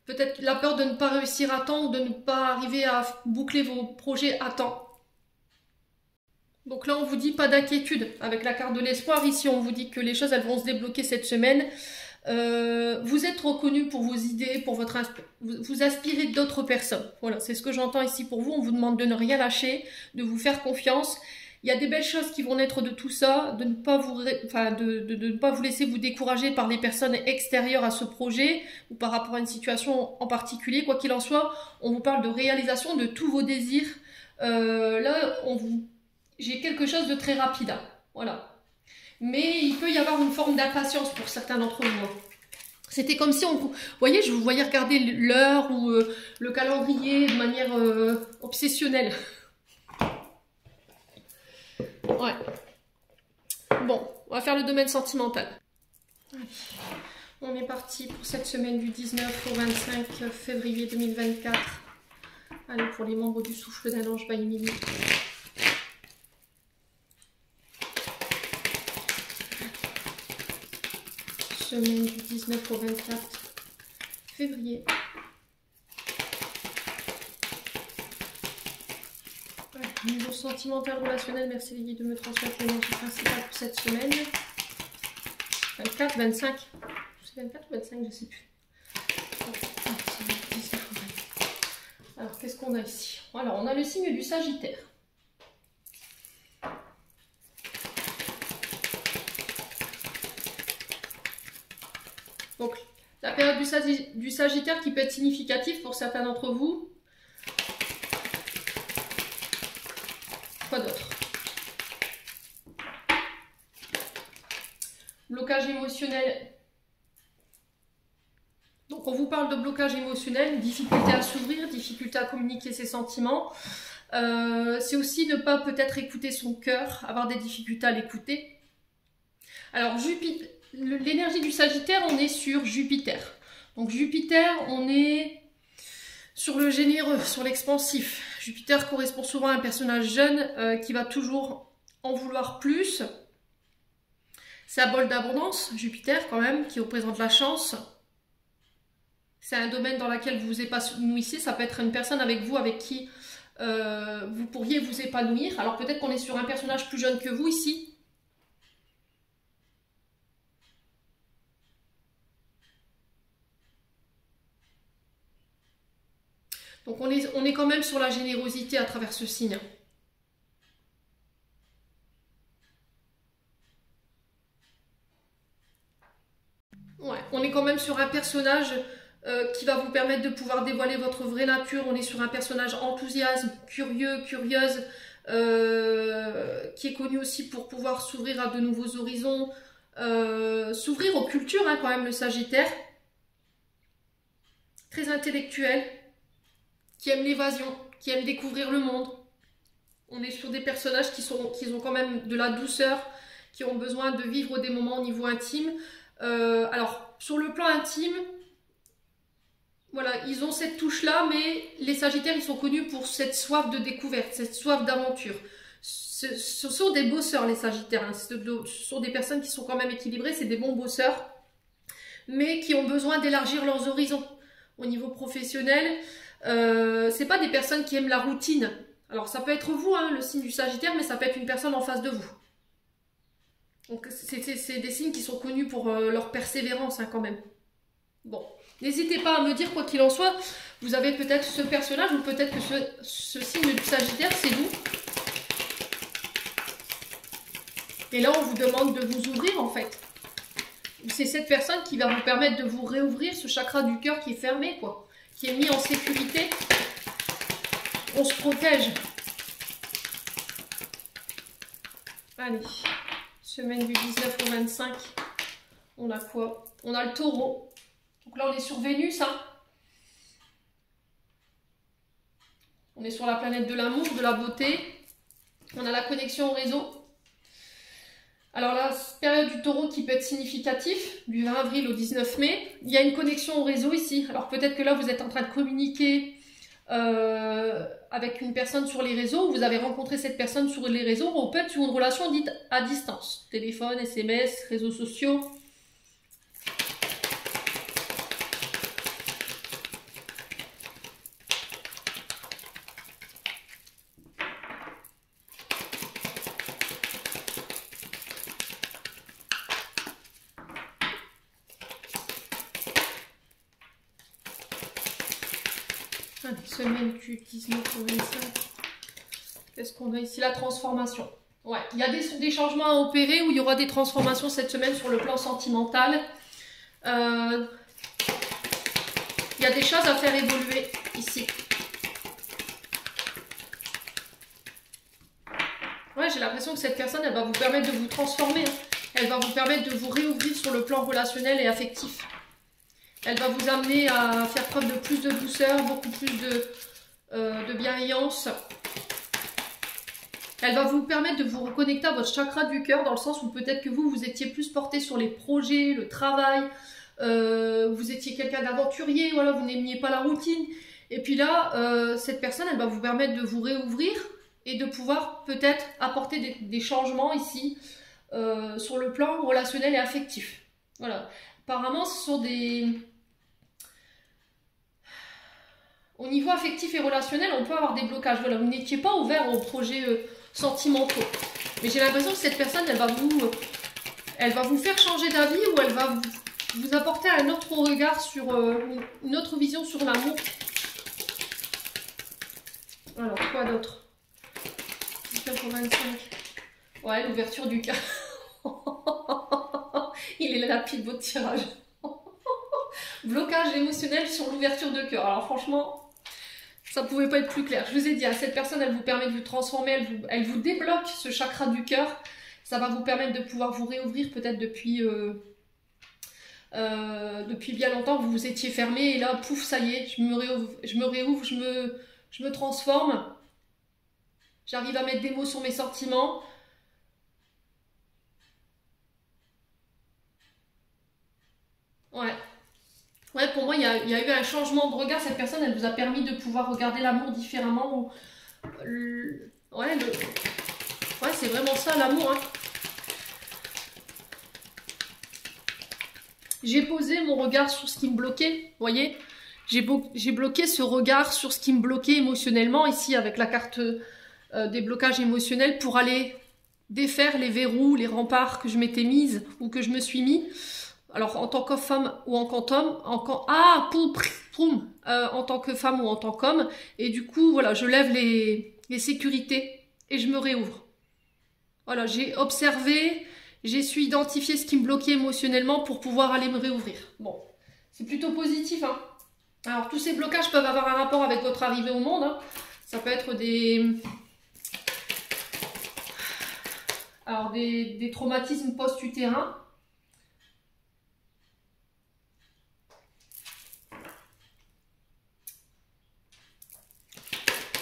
Peut-être la peur de ne pas réussir à temps ou de ne pas arriver à boucler vos projets à temps. Donc là, on vous dit pas d'inquiétude. Avec la carte de l'espoir, ici, on vous dit que les choses elles vont se débloquer cette semaine. Vous êtes reconnu pour vos idées, pour votre vous aspirez d'autres personnes. Voilà, c'est ce que j'entends ici pour vous. On vous demande de ne rien lâcher, de vous faire confiance. Il y a des belles choses qui vont naître de tout ça, de ne pas vous, de ne pas vous laisser vous décourager par des personnes extérieures à ce projet ou par rapport à une situation en particulier. Quoi qu'il en soit, on vous parle de réalisation de tous vos désirs. Là, j'ai quelque chose de très rapide. Hein. Voilà. Mais il peut y avoir une forme d'impatience pour certains d'entre vous. C'était comme si vous voyez, je vous voyais regarder l'heure ou le calendrier de manière obsessionnelle. Ouais. Bon, on va faire le domaine sentimental. Allez. On est parti pour cette semaine du 19 au 25 février 2024. Allez, pour les membres du souffle d'un ange by Émilie. Semaine du 19 au 24 février. Niveau sentimental relationnel, merci les guides de me transmettre l'énergie principale pour cette semaine. 24, 25. C'est 24 ou 25, je ne sais plus. Alors, qu'est-ce qu'on a ici? Alors, on a le signe du Sagittaire. Donc, la période du Sagittaire qui peut être significative pour certains d'entre vous. Quoi d'autre? Blocage émotionnel. Donc on vous parle de blocage émotionnel, difficulté à s'ouvrir, difficulté à communiquer ses sentiments. C'est aussi ne pas peut-être écouter son cœur, avoir des difficultés à l'écouter. Alors l'énergie du Sagittaire, on est sur Jupiter. Donc Jupiter, on est sur le généreux, sur l'expansif. Jupiter correspond souvent à un personnage jeune qui va toujours en vouloir plus. Symbole d'abondance, Jupiter quand même, qui représente la chance. C'est un domaine dans lequel vous vous épanouissez. Ça peut être une personne avec vous, avec qui vous pourriez vous épanouir. Alors peut-être qu'on est sur un personnage plus jeune que vous ici. Donc on est quand même sur la générosité à travers ce signe. Ouais, on est quand même sur un personnage qui va vous permettre de pouvoir dévoiler votre vraie nature. On est sur un personnage enthousiaste, curieux, curieuse, qui est connu aussi pour pouvoir s'ouvrir à de nouveaux horizons, s'ouvrir aux cultures, hein, quand même, le Sagittaire. Très intellectuel, qui aime l'évasion, qui aime découvrir le monde. On est sur des personnages qui ont quand même de la douceur, qui ont besoin de vivre des moments au niveau intime. Alors, sur le plan intime, voilà, ils ont cette touche-là, mais les Sagittaires, ils sont connus pour cette soif de découverte, cette soif d'aventure. Ce sont des bosseurs, les Sagittaires. Hein. Ce sont des personnes qui sont quand même équilibrées, c'est des bons bosseurs, mais qui ont besoin d'élargir leurs horizons. Au niveau professionnel, c'est pas des personnes qui aiment la routine. Alors, ça peut être vous, hein, le signe du Sagittaire, mais ça peut être une personne en face de vous. Donc, c'est des signes qui sont connus pour leur persévérance, hein, quand même. Bon, n'hésitez pas à me dire, quoi qu'il en soit, vous avez peut-être ce personnage ou peut-être que ce signe du Sagittaire, c'est vous. Et là, on vous demande de vous ouvrir, en fait. C'est cette personne qui va vous permettre de vous réouvrir ce chakra du cœur qui est fermé, quoi. Qui est mis en sécurité. On se protège. Allez, semaine du 19 au 25. On a quoi? On a le taureau. Donc là, on est sur Vénus, hein. On est sur la planète de l'amour, de la beauté. On a la connexion au réseau. Alors la période du taureau qui peut être significatif, du 20 avril au 19 mai, il y a une connexion au réseau ici. Alors peut-être que là vous êtes en train de communiquer avec une personne sur les réseaux, vous avez rencontré cette personne sur les réseaux, ou peut-être sur une relation dite à distance. Téléphone, SMS, réseaux sociaux. Semaine du 19 au 25. Qu'est-ce qu'on a ici? La transformation. Ouais, il y a des changements à opérer où il y aura des transformations cette semaine sur le plan sentimental. Il y a des choses à faire évoluer ici. Ouais, j'ai l'impression que cette personne, elle va vous permettre de vous transformer. Hein. Elle va vous permettre de vous réouvrir sur le plan relationnel et affectif. Elle va vous amener à faire preuve de plus de douceur, beaucoup plus de bienveillance. Elle va vous permettre de vous reconnecter à votre chakra du cœur, dans le sens où peut-être que vous étiez plus porté sur les projets, le travail, vous étiez quelqu'un d'aventurier, voilà, vous n'aimiez pas la routine. Et puis là, cette personne, elle va vous permettre de vous réouvrir et de pouvoir peut-être apporter des changements ici sur le plan relationnel et affectif. Voilà. Apparemment, ce sont des... Au niveau affectif et relationnel, on peut avoir des blocages. Voilà, vous n'étiez pas ouvert aux projets sentimentaux. Mais j'ai l'impression que cette personne, elle va vous faire changer d'avis, ou elle va vous apporter un autre regard sur... une autre vision sur l'amour. Alors, quoi d'autre? 25. Ouais, l'ouverture du cœur. Il est lapide votre tirage. Blocage émotionnel sur l'ouverture de cœur. Alors franchement, ça pouvait pas être plus clair. Je vous ai dit, cette personne, elle vous permet de vous transformer, elle vous débloque ce chakra du cœur. Ça va vous permettre de pouvoir vous réouvrir peut-être depuis bien longtemps. Vous vous étiez fermé et là, pouf, ça y est, je me réouvre, je me transforme. J'arrive à mettre des mots sur mes sentiments. Ouais. Ouais, pour moi, il y a eu un changement de regard. Cette personne, elle vous a permis de pouvoir regarder l'amour différemment. Ouais, c'est vraiment ça, l'amour. Hein. J'ai posé mon regard sur ce qui me bloquait, vous voyez. J'ai bloqué ce regard sur ce qui me bloquait émotionnellement, ici, avec la carte des blocages émotionnels, pour aller défaire les verrous, les remparts que je m'étais mise ou que je me suis mis. Alors, en tant que femme ou en tant qu'homme, en tant que femme ou en tant qu'homme. Et du coup, voilà, je lève les sécurités et je me réouvre. Voilà, j'ai observé, j'ai su identifier ce qui me bloquait émotionnellement pour pouvoir aller me réouvrir. Bon, c'est plutôt positif, hein. Alors, tous ces blocages peuvent avoir un rapport avec votre arrivée au monde. Hein. Ça peut être des traumatismes post-utérins.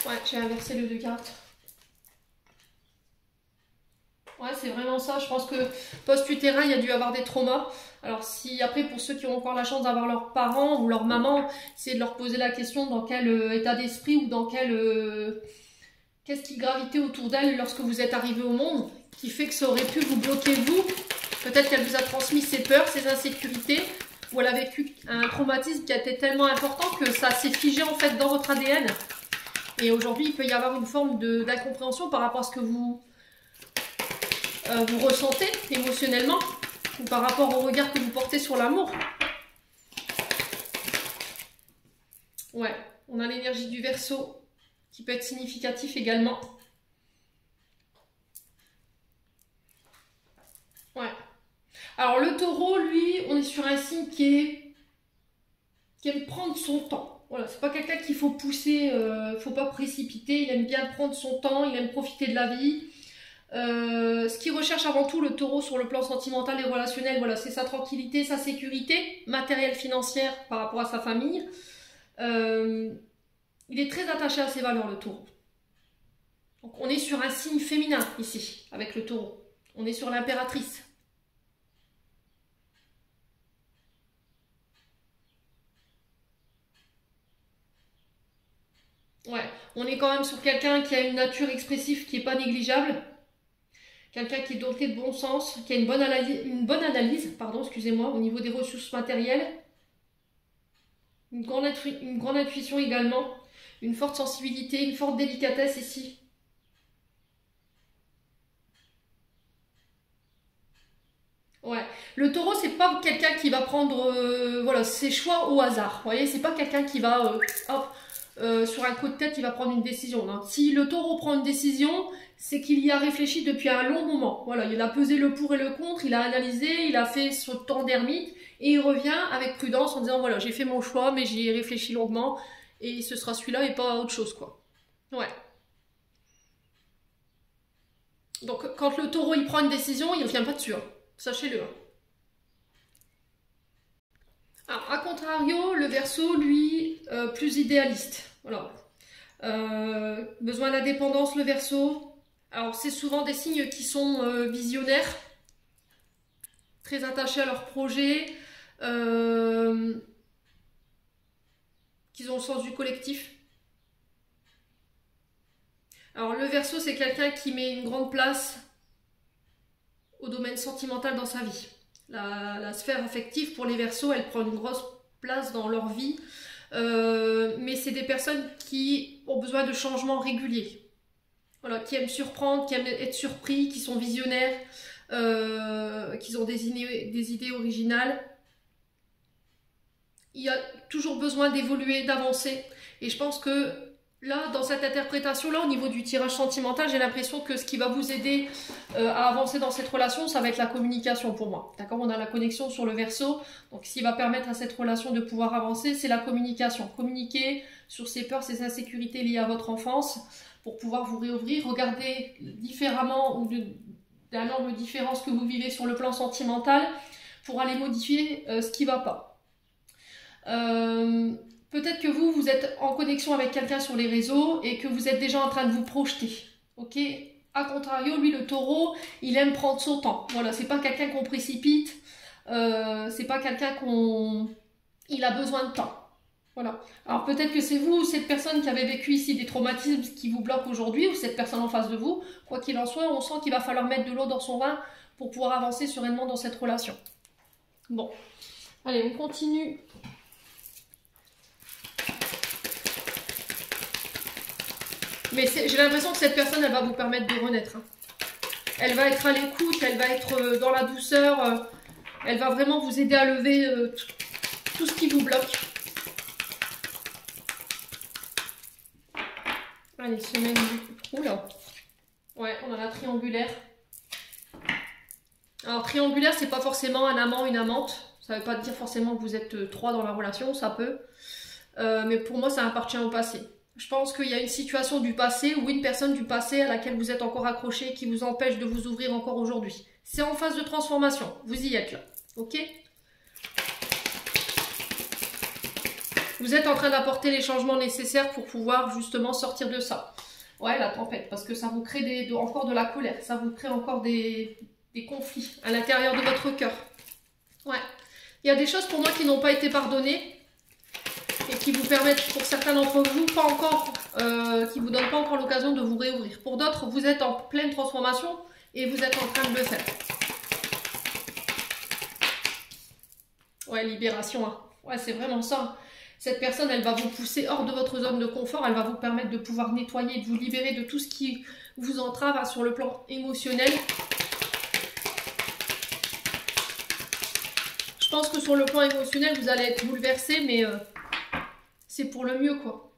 Ouais, j'ai inversé le 2 cartes. Ouais, c'est vraiment ça. Je pense que post-utérin, il y a dû avoir des traumas. Alors, si après, pour ceux qui ont encore la chance d'avoir leurs parents ou leur maman, c'est de leur poser la question dans quel état d'esprit ou dans quel... qu'est-ce qui gravitait autour d'elle lorsque vous êtes arrivé au monde, qui fait que ça aurait pu vous bloquer vous. Peut-être qu'elle vous a transmis ses peurs, ses insécurités, ou elle a vécu un traumatisme qui a été tellement important que ça s'est figé en fait dans votre ADN. Et aujourd'hui, il peut y avoir une forme d'incompréhension par rapport à ce que vous ressentez émotionnellement, ou par rapport au regard que vous portez sur l'amour. Ouais, on a l'énergie du Verseau, qui peut être significatif également. Ouais. Alors le Taureau, lui, on est sur un signe qui aime prendre son temps. Voilà, c'est pas quelqu'un qu'il faut pousser, faut pas précipiter. Il aime bien prendre son temps, il aime profiter de la vie. Ce qu'il recherche avant tout, le Taureau, sur le plan sentimental et relationnel, voilà, c'est sa tranquillité, sa sécurité matérielle, financière par rapport à sa famille. Il est très attaché à ses valeurs, le Taureau. Donc, on est sur un signe féminin ici, avec le Taureau. On est sur l'impératrice. Ouais, on est quand même sur quelqu'un qui a une nature expressive qui n'est pas négligeable. Quelqu'un qui est doté de bon sens, qui a une bonne analyse, pardon, excusez-moi, au niveau des ressources matérielles. Une grande intuition également. Une forte sensibilité, une forte délicatesse ici. Ouais, le Taureau, c'est pas quelqu'un qui va prendre voilà, ses choix au hasard. Vous voyez, c'est pas quelqu'un qui va hop, sur un coup de tête, il va prendre une décision. Hein. Si le Taureau prend une décision, c'est qu'il y a réfléchi depuis un long moment. Voilà, il a pesé le pour et le contre, il a analysé, il a fait son temps d'ermite et il revient avec prudence en disant voilà, j'ai fait mon choix, mais j'y ai réfléchi longuement et ce sera celui-là et pas autre chose, quoi. Ouais. Donc, quand le Taureau il prend une décision, il ne revient pas dessus. Hein. Sachez-le. Hein. Alors, à contrario, le Verseau, lui, plus idéaliste. Voilà. Besoin d'indépendance, le Verseau. Alors, c'est souvent des signes qui sont visionnaires, très attachés à leur projet, qui ont le sens du collectif. Alors, le Verseau, c'est quelqu'un qui met une grande place au domaine sentimental dans sa vie. La sphère affective, pour les Verseaux, elle prend une grosse place dans leur vie. Mais c'est des personnes qui ont besoin de changements réguliers. Voilà, qui aiment surprendre, qui aiment être surpris, qui sont visionnaires, qui ont des idées originales. Il y a toujours besoin d'évoluer, d'avancer. Et je pense que là, dans cette interprétation-là, au niveau du tirage sentimental, j'ai l'impression que ce qui va vous aider à avancer dans cette relation, ça va être la communication pour moi. D'accord ? On a la connexion sur le Verseau. Donc, ce qui va permettre à cette relation de pouvoir avancer, c'est la communication. Communiquer sur ses peurs, ses insécurités liées à votre enfance pour pouvoir vous réouvrir. Regarder différemment ou d'un angle différent ce que vous vivez sur le plan sentimental pour aller modifier ce qui ne va pas. Peut-être que vous êtes en connexion avec quelqu'un sur les réseaux et que vous êtes déjà en train de vous projeter. Ok ? A contrario, lui, le Taureau, il aime prendre son temps. Voilà, c'est pas quelqu'un qu'on précipite. C'est pas quelqu'un il a besoin de temps. Voilà. Alors peut-être que c'est vous ou cette personne qui avait vécu ici des traumatismes qui vous bloquent aujourd'hui, ou cette personne en face de vous. Quoi qu'il en soit, on sent qu'il va falloir mettre de l'eau dans son vin pour pouvoir avancer sereinement dans cette relation. Bon. Allez, on continue. Mais j'ai l'impression que cette personne, elle va vous permettre de renaître. Hein. Elle va être à l'écoute, elle va être dans la douceur. Elle va vraiment vous aider à lever tout ce qui vous bloque. Allez, semaine du... Oula. Ouais, on a la triangulaire. Alors, triangulaire, c'est pas forcément un amant, une amante. Ça veut pas dire forcément que vous êtes 3 dans la relation, ça peut. mais pour moi, ça appartient au passé. Je pense qu'il y a une situation du passé ou une personne du passé à laquelle vous êtes encore accroché qui vous empêche de vous ouvrir encore aujourd'hui. C'est en phase de transformation. Vous y êtes là. Ok? Vous êtes en train d'apporter les changements nécessaires pour pouvoir justement sortir de ça. Ouais, la tempête, parce que ça vous crée encore de la colère. Ça vous crée encore des conflits à l'intérieur de votre cœur. Ouais. Il y a des choses pour moi qui n'ont pas été pardonnées. Et qui vous permettent, pour certains d'entre vous, pas encore, qui vous donnent pas encore l'occasion de vous réouvrir. Pour d'autres, vous êtes en pleine transformation et vous êtes en train de le faire. Ouais, libération. Hein. Ouais, c'est vraiment ça. Cette personne, elle va vous pousser hors de votre zone de confort. Elle va vous permettre de pouvoir nettoyer, de vous libérer de tout ce qui vous entrave sur le plan émotionnel. Je pense que sur le plan émotionnel, vous allez être bouleversé, mais... c'est pour le mieux, quoi.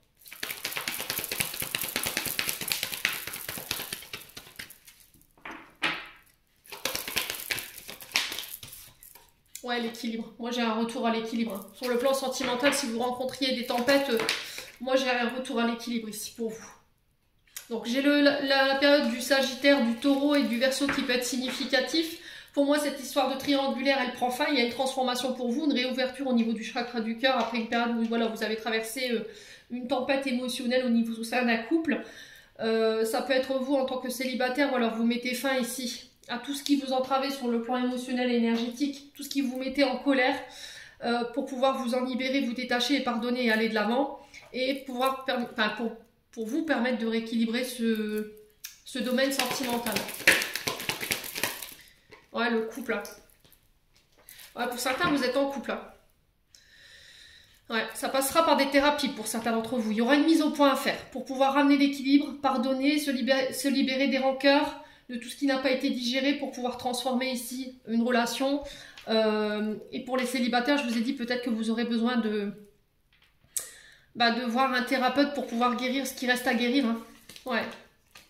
Ouais, l'équilibre. Moi, j'ai un retour à l'équilibre. Hein. Sur le plan sentimental, si vous rencontriez des tempêtes, moi, j'ai un retour à l'équilibre ici pour vous. Donc, j'ai la période du Sagittaire, du Taureau et du Verseau qui peut être significatif. Pour moi, cette histoire de triangulaire, elle prend fin. Il y a une transformation pour vous, une réouverture au niveau du chakra du cœur après une période où voilà, vous avez traversé une tempête émotionnelle au niveau d'un couple. Ça peut être vous en tant que célibataire, ou alors vous mettez fin ici à tout ce qui vous entravait sur le plan émotionnel et énergétique, tout ce qui vous mettait en colère, pour pouvoir vous en libérer, vous détacher et pardonner et aller de l'avant, et pouvoir pour vous permettre de rééquilibrer ce domaine sentimental. Ouais, le couple là. Ouais, pour certains, vous êtes en couple là. Ouais, ça passera par des thérapies pour certains d'entre vous. Il y aura une mise au point à faire pour pouvoir ramener l'équilibre, pardonner, se libérer des rancœurs, de tout ce qui n'a pas été digéré pour pouvoir transformer ici une relation. Et pour les célibataires, je vous ai dit peut-être que vous aurez besoin de voir un thérapeute pour pouvoir guérir ce qui reste à guérir. Hein. Ouais.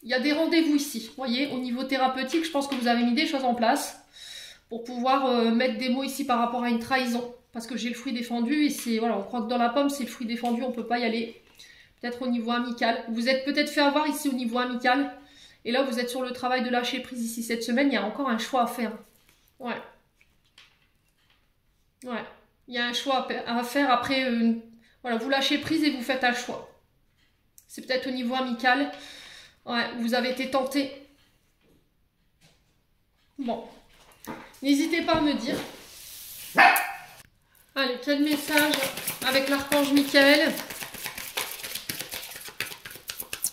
Il y a des rendez-vous ici. Vous voyez, au niveau thérapeutique, je pense que vous avez mis des choses en place pour pouvoir mettre des mots ici par rapport à une trahison. Parce que j'ai le fruit défendu et c'est, voilà, on croit que dans la pomme, c'est le fruit défendu, on ne peut pas y aller. Peut-être au niveau amical. Vous êtes peut-être fait avoir ici au niveau amical. Et là, vous êtes sur le travail de lâcher prise ici cette semaine. Il y a encore un choix à faire. Ouais. Ouais. Il y a un choix à faire après. Voilà, vous lâchez prise et vous faites un choix. C'est peut-être au niveau amical. Ouais, vous avez été tenté. Bon. N'hésitez pas à me dire. Allez, quel message avec l'archange Michael.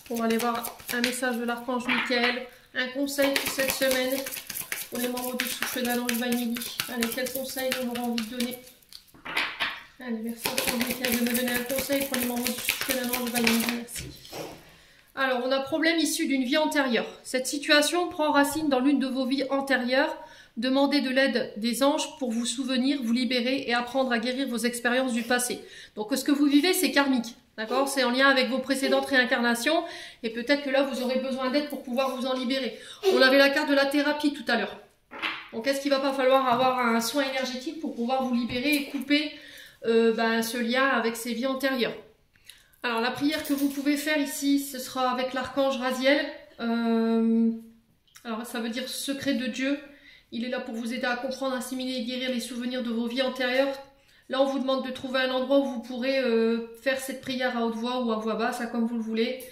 On va aller voir un message de l'archange Michael. Un conseil pour cette semaine pour les membres du souffle d'Ange Vanille. Allez, quel conseil on aura envie de donner? Allez, merci l'archange Michael de me donner un conseil pour les membres du souffle d'Ange Vanille. Merci. Alors, on a problème issu d'une vie antérieure. Cette situation prend racine dans l'une de vos vies antérieures. Demandez de l'aide des anges pour vous souvenir, vous libérer et apprendre à guérir vos expériences du passé. Donc, ce que vous vivez, c'est karmique. D'accord? C'est en lien avec vos précédentes réincarnations. Et peut-être que là, vous aurez besoin d'aide pour pouvoir vous en libérer. On avait la carte de la thérapie tout à l'heure. Donc, est-ce qu'il va pas falloir avoir un soin énergétique pour pouvoir vous libérer et couper ce lien avec ces vies antérieures? Alors, la prière que vous pouvez faire ici, ce sera avec l'archange Raziel. Alors, ça veut dire secret de Dieu. Il est là pour vous aider à comprendre, assimiler et guérir les souvenirs de vos vies antérieures. Là, on vous demande de trouver un endroit où vous pourrez faire cette prière à haute voix ou à voix basse, comme vous le voulez.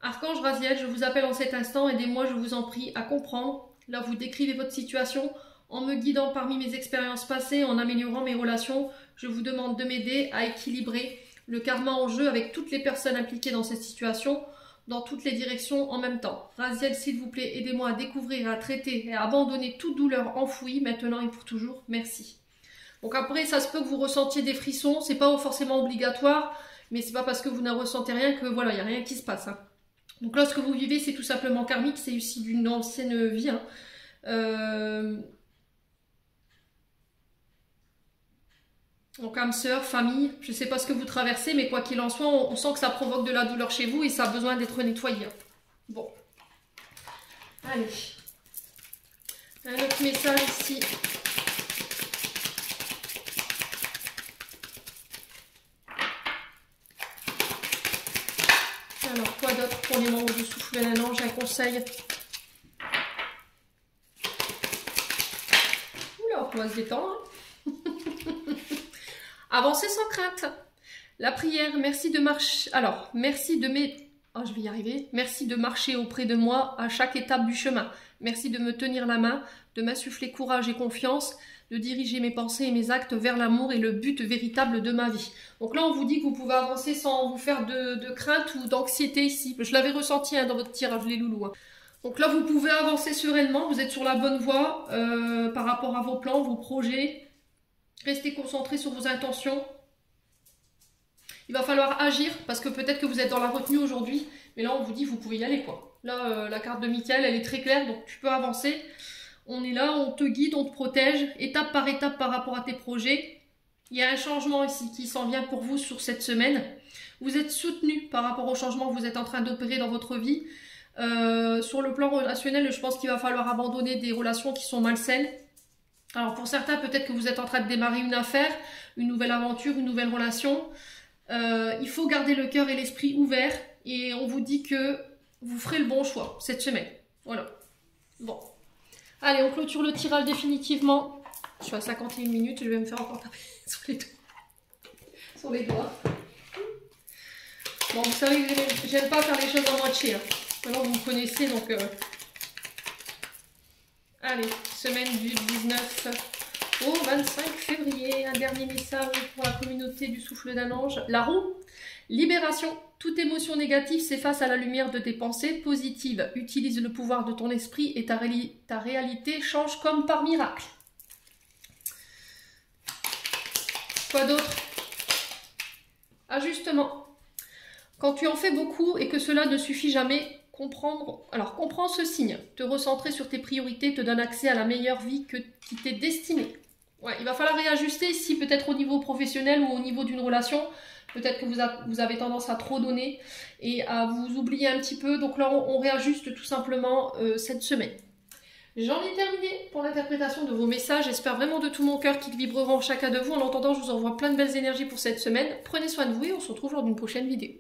Archange Raziel, je vous appelle en cet instant. Aidez-moi, je vous en prie, à comprendre. Là, vous décrivez votre situation en me guidant parmi mes expériences passées, en améliorant mes relations. Je vous demande de m'aider à équilibrer le karma en jeu avec toutes les personnes impliquées dans cette situation, dans toutes les directions en même temps. Raziel, s'il vous plaît, aidez-moi à découvrir, à traiter et à abandonner toute douleur enfouie, maintenant et pour toujours. Merci. Donc après, ça se peut que vous ressentiez des frissons, c'est pas forcément obligatoire, mais c'est pas parce que vous ne ressentez rien que voilà, il n'y a rien qui se passe. Hein. Donc là, ce que vous vivez, c'est tout simplement karmique, c'est aussi d'une ancienne vie. Hein. Donc âme sœur, famille, je ne sais pas ce que vous traversez, mais quoi qu'il en soit, on sent que ça provoque de la douleur chez vous et ça a besoin d'être nettoyé. Bon. Allez. Un autre message ici. Alors, quoi d'autre pour les membres du souffle d'un ange? Un conseil. Oula, on va se détendre. Avancez sans crainte. La prière, merci de marcher. Alors, merci de mes... Oh, je vais y arriver. Merci de marcher auprès de moi à chaque étape du chemin. Merci de me tenir la main, de m'insuffler courage et confiance, de diriger mes pensées et mes actes vers l'amour et le but véritable de ma vie. Donc là, on vous dit que vous pouvez avancer sans vous faire de crainte ou d'anxiété ici. Je l'avais ressenti dans votre tirage, les loulous. Donc là, vous pouvez avancer sereinement. Vous êtes sur la bonne voie par rapport à vos plans, vos projets. Restez concentrés sur vos intentions. Il va falloir agir parce que peut-être que vous êtes dans la retenue aujourd'hui. Mais là, on vous dit vous pouvez y aller, quoi. Là, la carte de Michael, elle est très claire, donc tu peux avancer. On est là, on te guide, on te protège, étape par rapport à tes projets. Il y a un changement ici qui s'en vient pour vous sur cette semaine. Vous êtes soutenu par rapport au changement que vous êtes en train d'opérer dans votre vie. Sur le plan relationnel, je pense qu'il va falloir abandonner des relations qui sont malsaines. Alors pour certains, peut-être que vous êtes en train de démarrer une affaire, une nouvelle aventure, une nouvelle relation. Il faut garder le cœur et l'esprit ouverts et on vous dit que vous ferez le bon choix cette semaine. Voilà. Bon. Allez, on clôture le tirage définitivement. Je suis à 51 minutes, je vais me faire encore taper sur les doigts. Bon, vous savez que j'aime pas faire les choses en moitié. Hein. Maintenant, vous me connaissez, donc... Allez, semaine du 19 au 25 février. Un dernier message pour la communauté du souffle d'un ange. La roue. Libération. Toute émotion négative s'efface à la lumière de tes pensées positives. Utilise le pouvoir de ton esprit et ta réalité change comme par miracle. Quoi d'autre? Ajustement. Quand tu en fais beaucoup et que cela ne suffit jamais, comprends ce signe. Te recentrer sur tes priorités te donne accès à la meilleure vie qui t'est destinée. Ouais, il va falloir réajuster ici, peut-être au niveau professionnel ou au niveau d'une relation. Peut-être que vous avez tendance à trop donner et à vous oublier un petit peu. Donc là, on réajuste tout simplement cette semaine. J'en ai terminé pour l'interprétation de vos messages. J'espère vraiment de tout mon cœur qu'ils vibreront chacun de vous. En attendant, je vous envoie plein de belles énergies pour cette semaine. Prenez soin de vous et on se retrouve lors d'une prochaine vidéo.